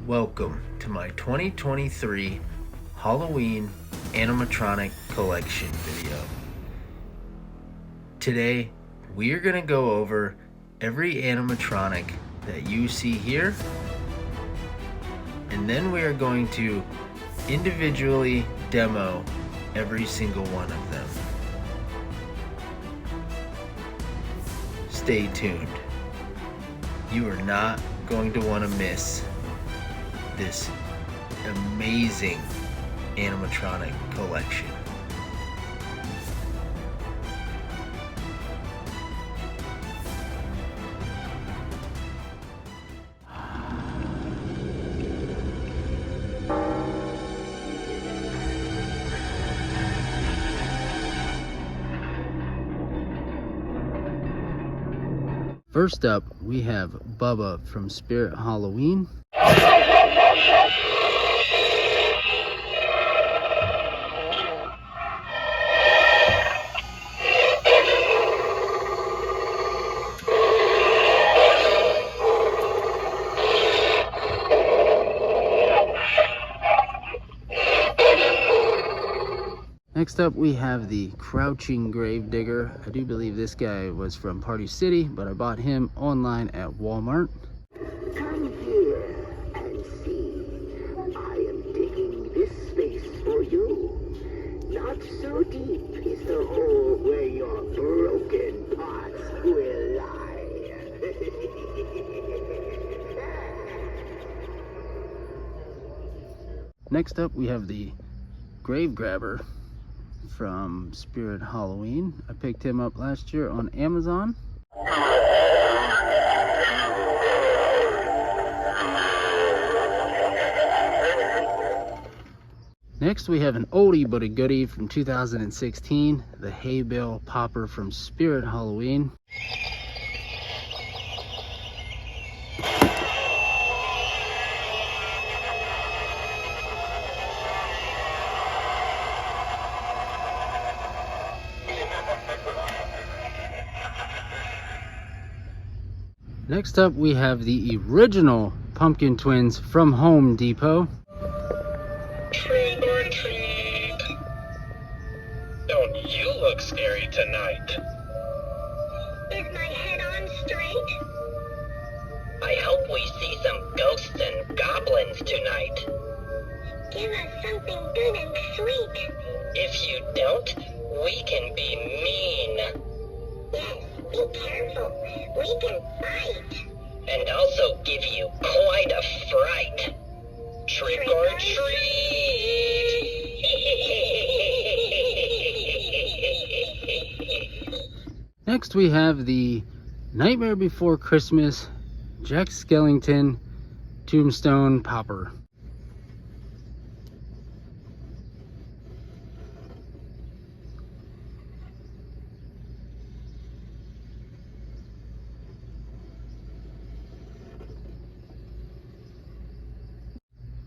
Welcome to my 2023 Halloween Animatronic Collection video. Today, we are going to go over every animatronic that you see here, and then we are going to individually demo every single one of them. Stay tuned. You are not going to want to miss this amazing animatronic collection. First up, we have Bubba from Spirit Halloween. Next up, we have the Crouching Gravedigger. I do believe this guy was from Party City, but I bought him online at Walmart. Come here and see. I am digging this space for you. Not so deep is the hole where your broken parts will lie. Next up, we have the Grave Grabber from Spirit Halloween. I picked him up last year on Amazon. Next, we have an oldie but a goodie from 2016, the Hay Bale Popper from Spirit Halloween. Next up, we have the original Pumpkin Twins from Home Depot. Trick or treat! Don't you look scary tonight? Is my head on straight? I hope we see some ghosts and goblins tonight. Give us something good and sweet. If you don't, we can be mean. Yes, be careful. We can fight. And also give you quite a fright. Trick or treat! Next, we have the Nightmare Before Christmas Jack Skellington Tombstone Popper.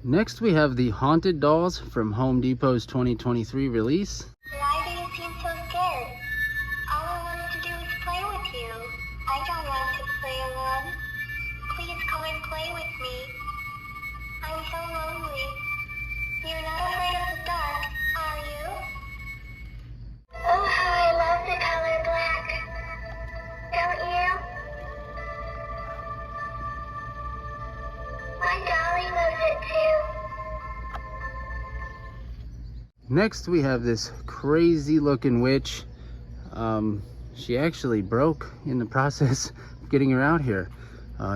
Next, we have the Haunted Dolls from Home Depot's 2023 release. Why do you seem so scared? All I wanted to do is play with you. I don't want to play alone. Please come and play with me. I'm so lonely. You're not afraid of the dark, are you? Oh, how I love the color black. Don't you? My dolly loves it too. Next, we have this crazy looking witch. She actually broke in the process of getting her out here.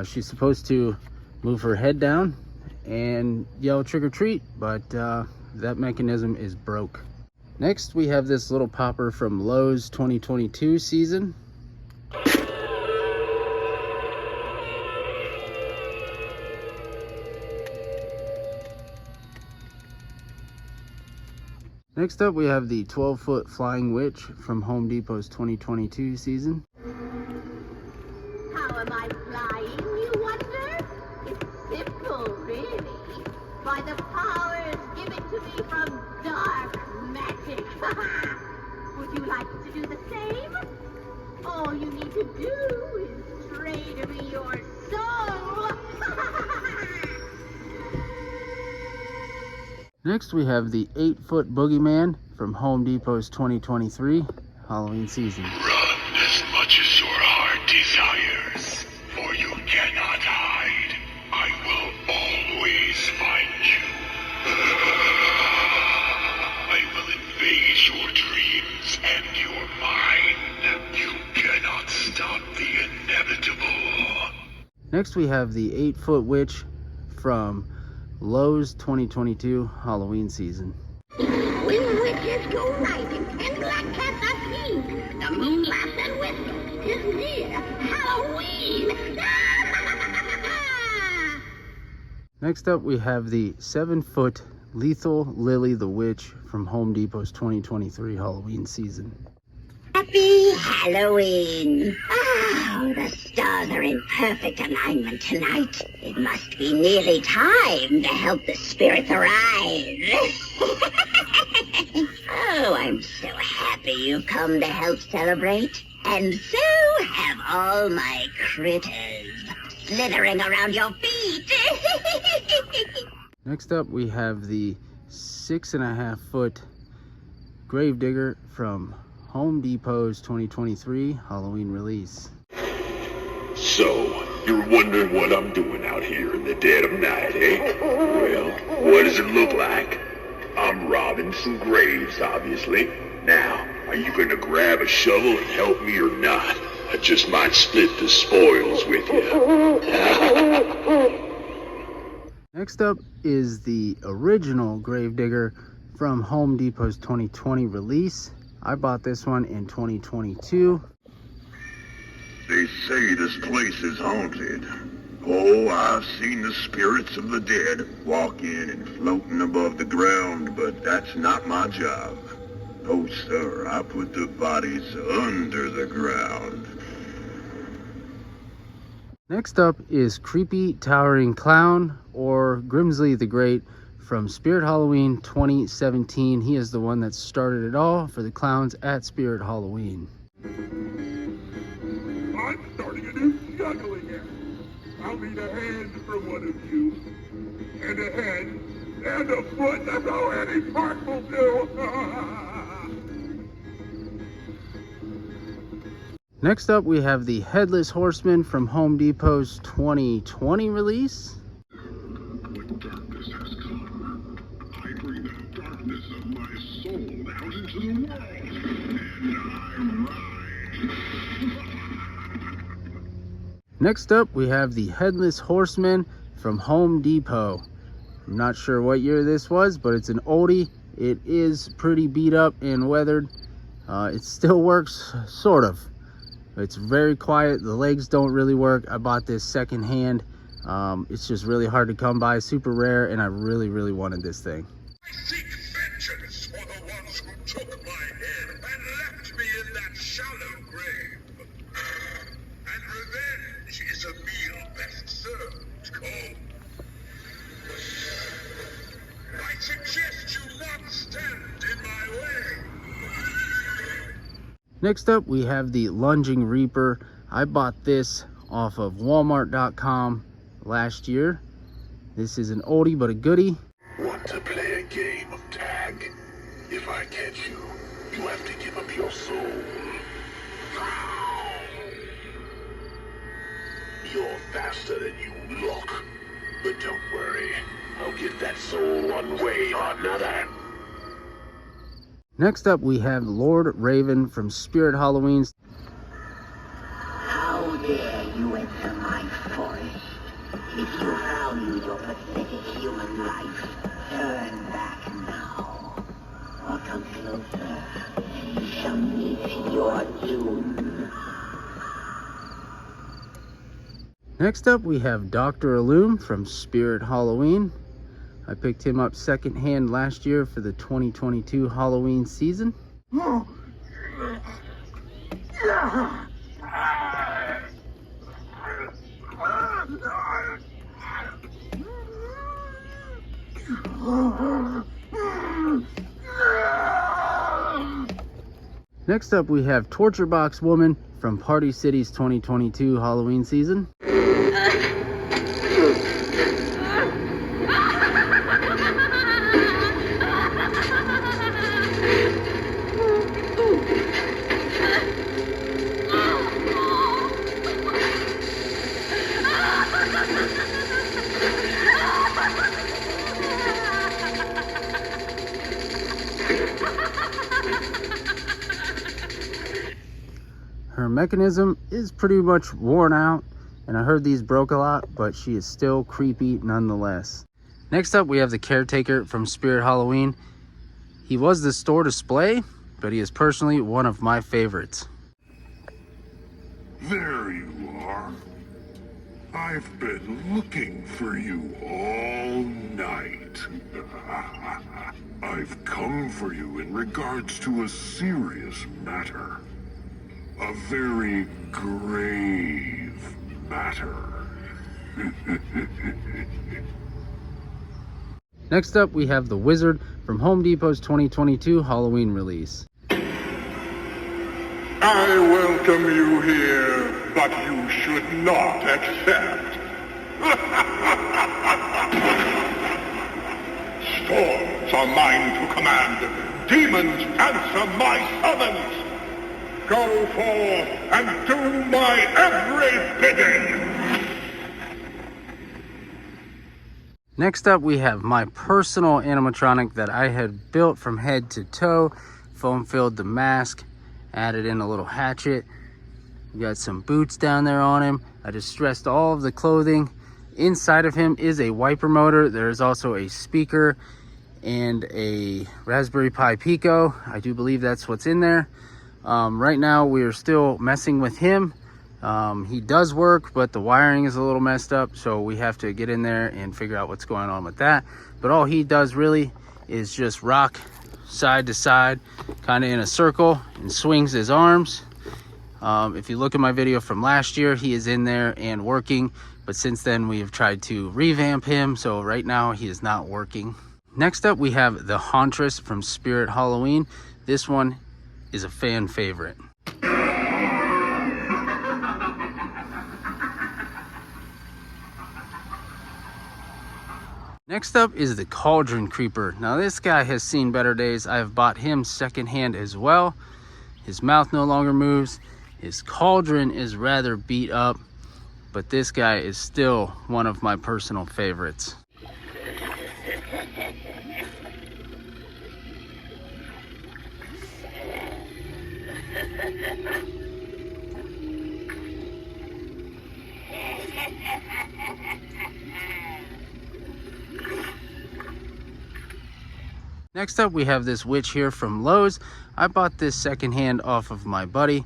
She's supposed to move her head down and yell trick or treat, but that mechanism is broke. Next, we have this little popper from Lowe's 2022 season. Next up, we have the 12-foot flying witch from Home Depot's 2022 season. How am I flying, you wonder? It's simple, really. By the powers given to me from dark magic. Would you like to do the same? All you need to do is trade me your soul. Next we have the 8-foot boogeyman from Home Depot's 2023 Halloween season. Run as much as your heart desires, for you cannot hide. I will always find you. I will invade your dreams and your mind. You cannot stop the inevitable. Next we have the 8-foot witch from Lowe's 2022 Halloween season. When witches go riding and black cats are pink, the moon laughs and whistles, 'tis near Halloween. Next up we have the 7-foot Lethal Lily the Witch from Home Depot's 2023 Halloween season. Happy Halloween! Oh, the stars are in perfect alignment tonight. It must be nearly time to help the spirits arise. Oh, I'm so happy you've come to help celebrate. And so have all my critters slithering around your feet. Next up we have the 6.5-foot Gravedigger from Home Depot's 2023 Halloween release. So, you're wondering what I'm doing out here in the dead of night, eh? Well, what does it look like? I'm robbing some graves, obviously. Now, are you gonna grab a shovel and help me or not? I just might split the spoils with you. Next up is the original Gravedigger from Home Depot's 2020 release. I bought this one in 2022. They say this place is haunted. Oh, I've seen the spirits of the dead walking and floating above the ground, but that's not my job. No, sir, I put the bodies under the ground. Next up is Creepy Towering Clown, or Grimsley the Great, from Spirit Halloween 2017. He is the one that started it all for the clowns at Spirit Halloween. I'm starting a new juggling act. I'll need a hand from one of you. And a head. And a foot. That's how Annie Park will do. Next up we have the Headless Horseman from Home Depot's 2020 release. When darkness has come, I bring the darkness of my soul out into the world. And I ride. Next up we have the Headless Horseman from Home Depot. I'm not sure what year this was, but it's an oldie. It is pretty beat up and weathered. It still works, sort of. It's very quiet. The legs don't really work. I bought this secondhand. It's just really hard to come by, super rare, and I really wanted this thing. I seek vengeance for the ones who took my head and left me in that shallow grave. And revenge is a meal best served cold. I suggest you not stand in my way. Next up, we have the Lunging Reaper. I bought this off of Walmart.com last year. This is an oldie but a goodie. Want to play a game of tag? If I catch you, you have to give up your soul. You're faster than you look. But don't worry, I'll get that soul one way or another. Next up, we have Lord Raven from Spirit Halloween. How dare you enter my forest? If you value your pathetic human life, turn back now. Or come closer, and you shall meet your doom. Next up, we have Dr. Illume from Spirit Halloween. I picked him up secondhand last year for the 2022 Halloween season. Next up, we have Torture Box Woman from Party City's 2022 Halloween season. mechanism is pretty much worn out, and I heard these broke a lot, but she is still creepy nonetheless. Next up, we have the caretaker from Spirit Halloween. He was the store display, but he is personally one of my favorites. There you are. I've been looking for you all night. I've come for you in regards to a serious matter. A very grave matter. Next up, we have the Wizard from Home Depot's 2022 Halloween release. I welcome you here, but you should not accept. Storms are mine to command. Demons answer my summons. Go forth and do my every bidding. Next up, we have my personal animatronic that I had built from head to toe. Foam filled the mask, added in a little hatchet. We got some boots down there on him. I distressed all of the clothing. Inside of him is a wiper motor. There is also a speaker and a Raspberry Pi Pico. I do believe that's what's in there. Right now we are still messing with him. He does work, but the wiring is a little messed up, so we have to get in there and figure out what's going on with that. But all he does really is just rock side to side, kind of in a circle, and swings his arms. If you look at my video from last year, he is in there and working, but since then we have tried to revamp him, so right now he is not working. Next up, we have the Hauntress from Spirit Halloween. This one is a fan favorite. Next up is the Cauldron Creeper. Now this guy has seen better days. I have bought him secondhand as well. His mouth no longer moves. His cauldron is rather beat up, but this guy is still one of my personal favorites. Next up, we have this witch here from Lowe's. I bought this secondhand off of my buddy,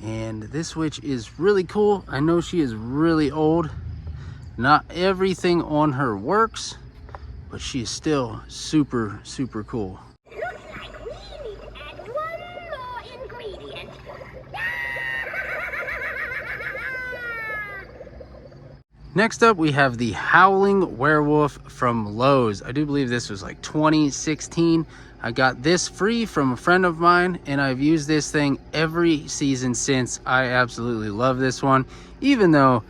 and this witch is really cool. I know she is really old. Not everything on her works, but she is still super, super cool. Looks like we need to add one more ingredient. Next up, we have the Howling Werewolf from Lowe's. I do believe this was like 2016. I got this free from a friend of mine, and I've used this thing every season since. I absolutely love this one, even though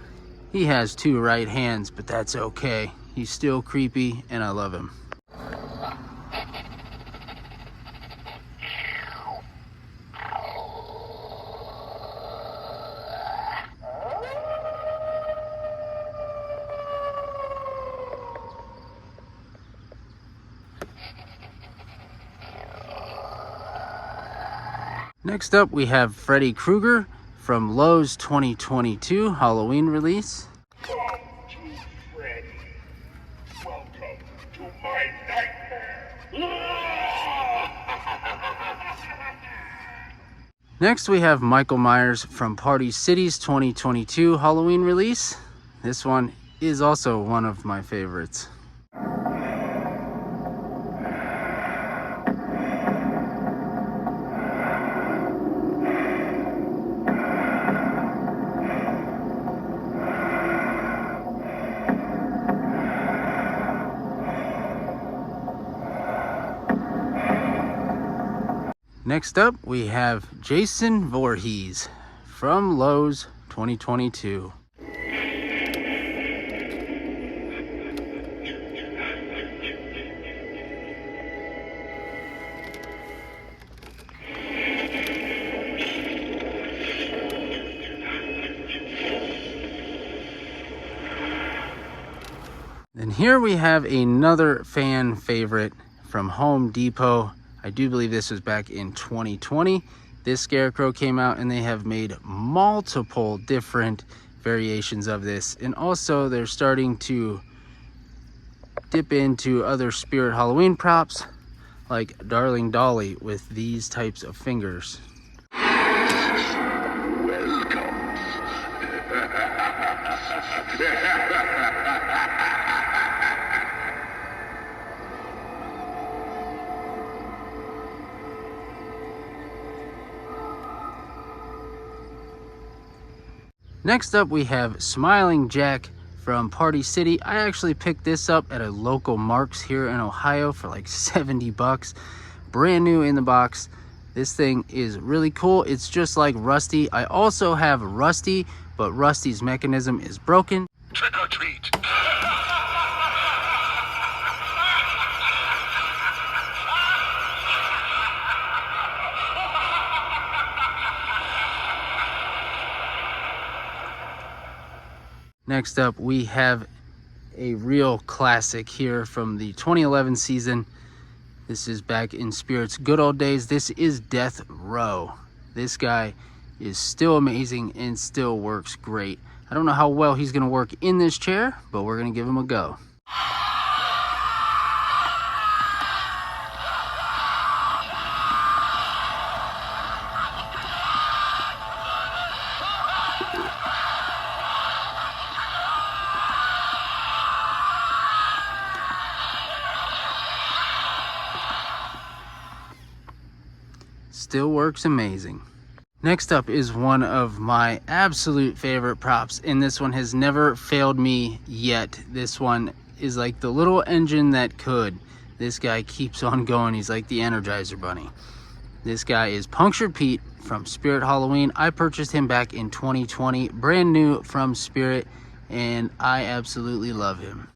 he has two right hands, but that's okay. He's still creepy, and I love him. Next up, we have Freddy Krueger from Lowe's 2022 Halloween release. Come to Freddy. Welcome to my nightmare. Next, we have Michael Myers from Party City's 2022 Halloween release. This one is also one of my favorites. Next up, we have Jason Voorhees from Lowe's 2022. Then here we have another fan favorite from Home Depot. I do believe this was back in 2020. This Scarecrow came out, and they have made multiple different variations of this. And also they're starting to dip into other Spirit Halloween props like Darling Dolly with these types of fingers. Next up, we have Smiling Jack from Party City. I actually picked this up at a local Mark's here in Ohio for like 70 bucks. Brand new in the box. This thing is really cool. It's just like Rusty. I also have Rusty, but Rusty's mechanism is broken. Trick or treat. Next up, we have a real classic here from the 2011 season. This is back in Spirit's good old days. This is Death Row. This guy is still amazing and still works great. I don't know how well he's gonna work in this chair, but we're gonna give him a go. Still works amazing. Next up is one of my absolute favorite props, and this one has never failed me yet. This one is like the little engine that could. This guy keeps on going. He's like the Energizer Bunny. This guy is Punctured Pete from Spirit Halloween. I purchased him back in 2020, brand new from Spirit, and I absolutely love him.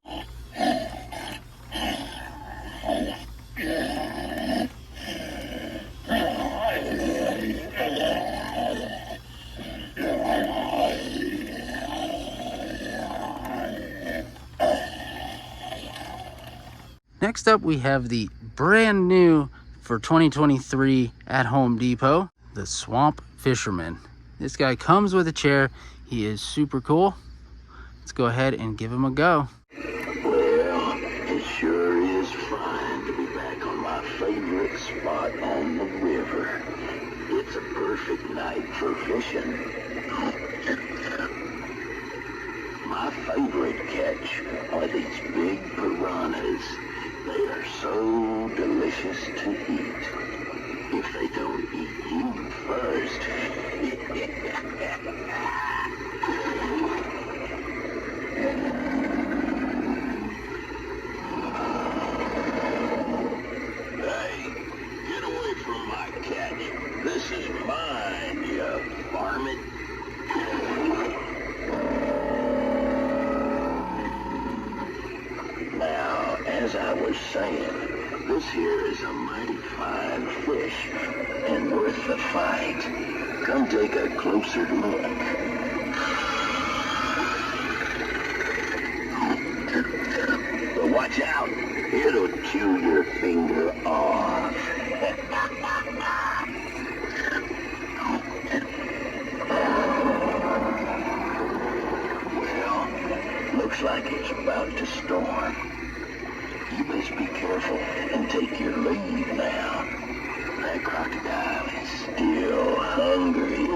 Next up, we have the brand new for 2023 at Home Depot, the Swamp Fisherman. This guy comes with a chair. He is super cool. Let's go ahead and give him a go. Well, it sure is fine to be back on my favorite spot on the river. It's a perfect night for fishing. My favorite catch are these big piranhas. They are so delicious to eat. If they don't eat you first. Hey, get away from my catch. This is mine, you varmint. Now, as I was saying, this here is a mighty fine fish and worth the fight. Come take a closer look. But watch out, it'll chew your finger off. Well, looks like it's about to storm. You best be careful and take your leave now. That crocodile is still hungry.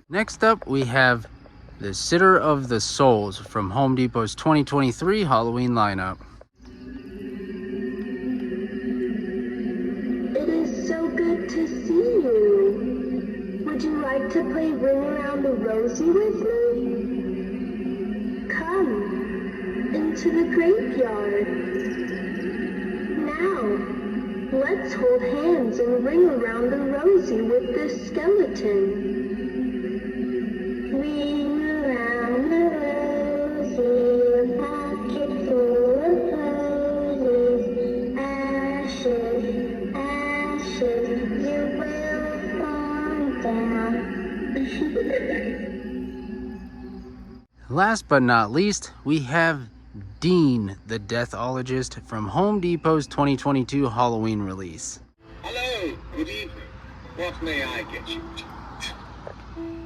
Next up, we have the Sitter of the Souls from Home Depot's 2023 Halloween lineup. It is so good to see you. Would you like to play Ring Around the Rosie with me? Come into the graveyard. Now, let's hold hands and ring around the Rosie with this skeleton. Ring around the Rosie, a pocket full of roses, ashes, ashes, you will fall down. Last but not least, we have Dean, the Deathologist, from Home Depot's 2022 Halloween release. Hello, good evening. What may I get you?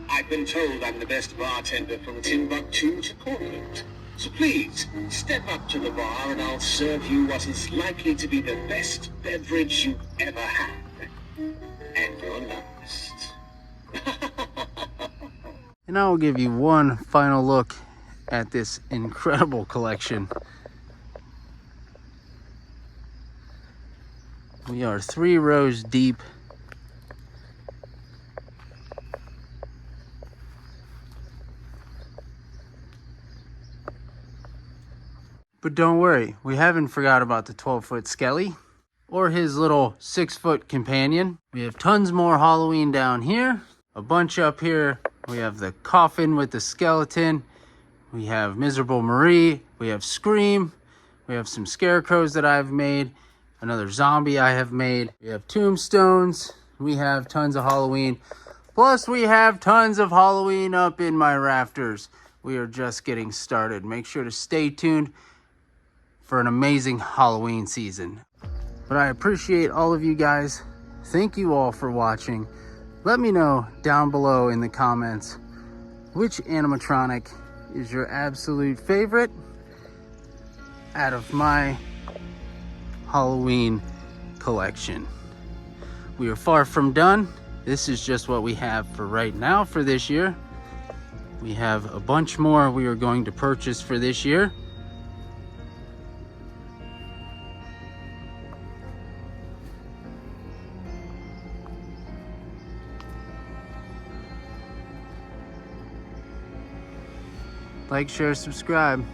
I've been told I'm the best bartender from Timbuktu to Portland. So please, step up to the bar and I'll serve you what is likely to be the best beverage you've ever had. And your last. And I will give you one final look at this incredible collection. We are 3 rows deep. But don't worry, we haven't forgot about the 12-foot Skelly or his little 6-foot companion. We have tons more Halloween down here, a bunch up here. We have the coffin with the skeleton. We have Miserable Marie. We have Scream. We have some scarecrows that I've made. Another zombie I have made. We have tombstones. We have tons of Halloween. Plus we have tons of Halloween up in my rafters. We are just getting started. Make sure to stay tuned for an amazing Halloween season. But I appreciate all of you guys. Thank you all for watching. Let me know down below in the comments which animatronic is your absolute favorite out of my Halloween collection. We are far from done. This is just what we have for right now for this year. We have a bunch more we are going to purchase for this year. Like, share, subscribe.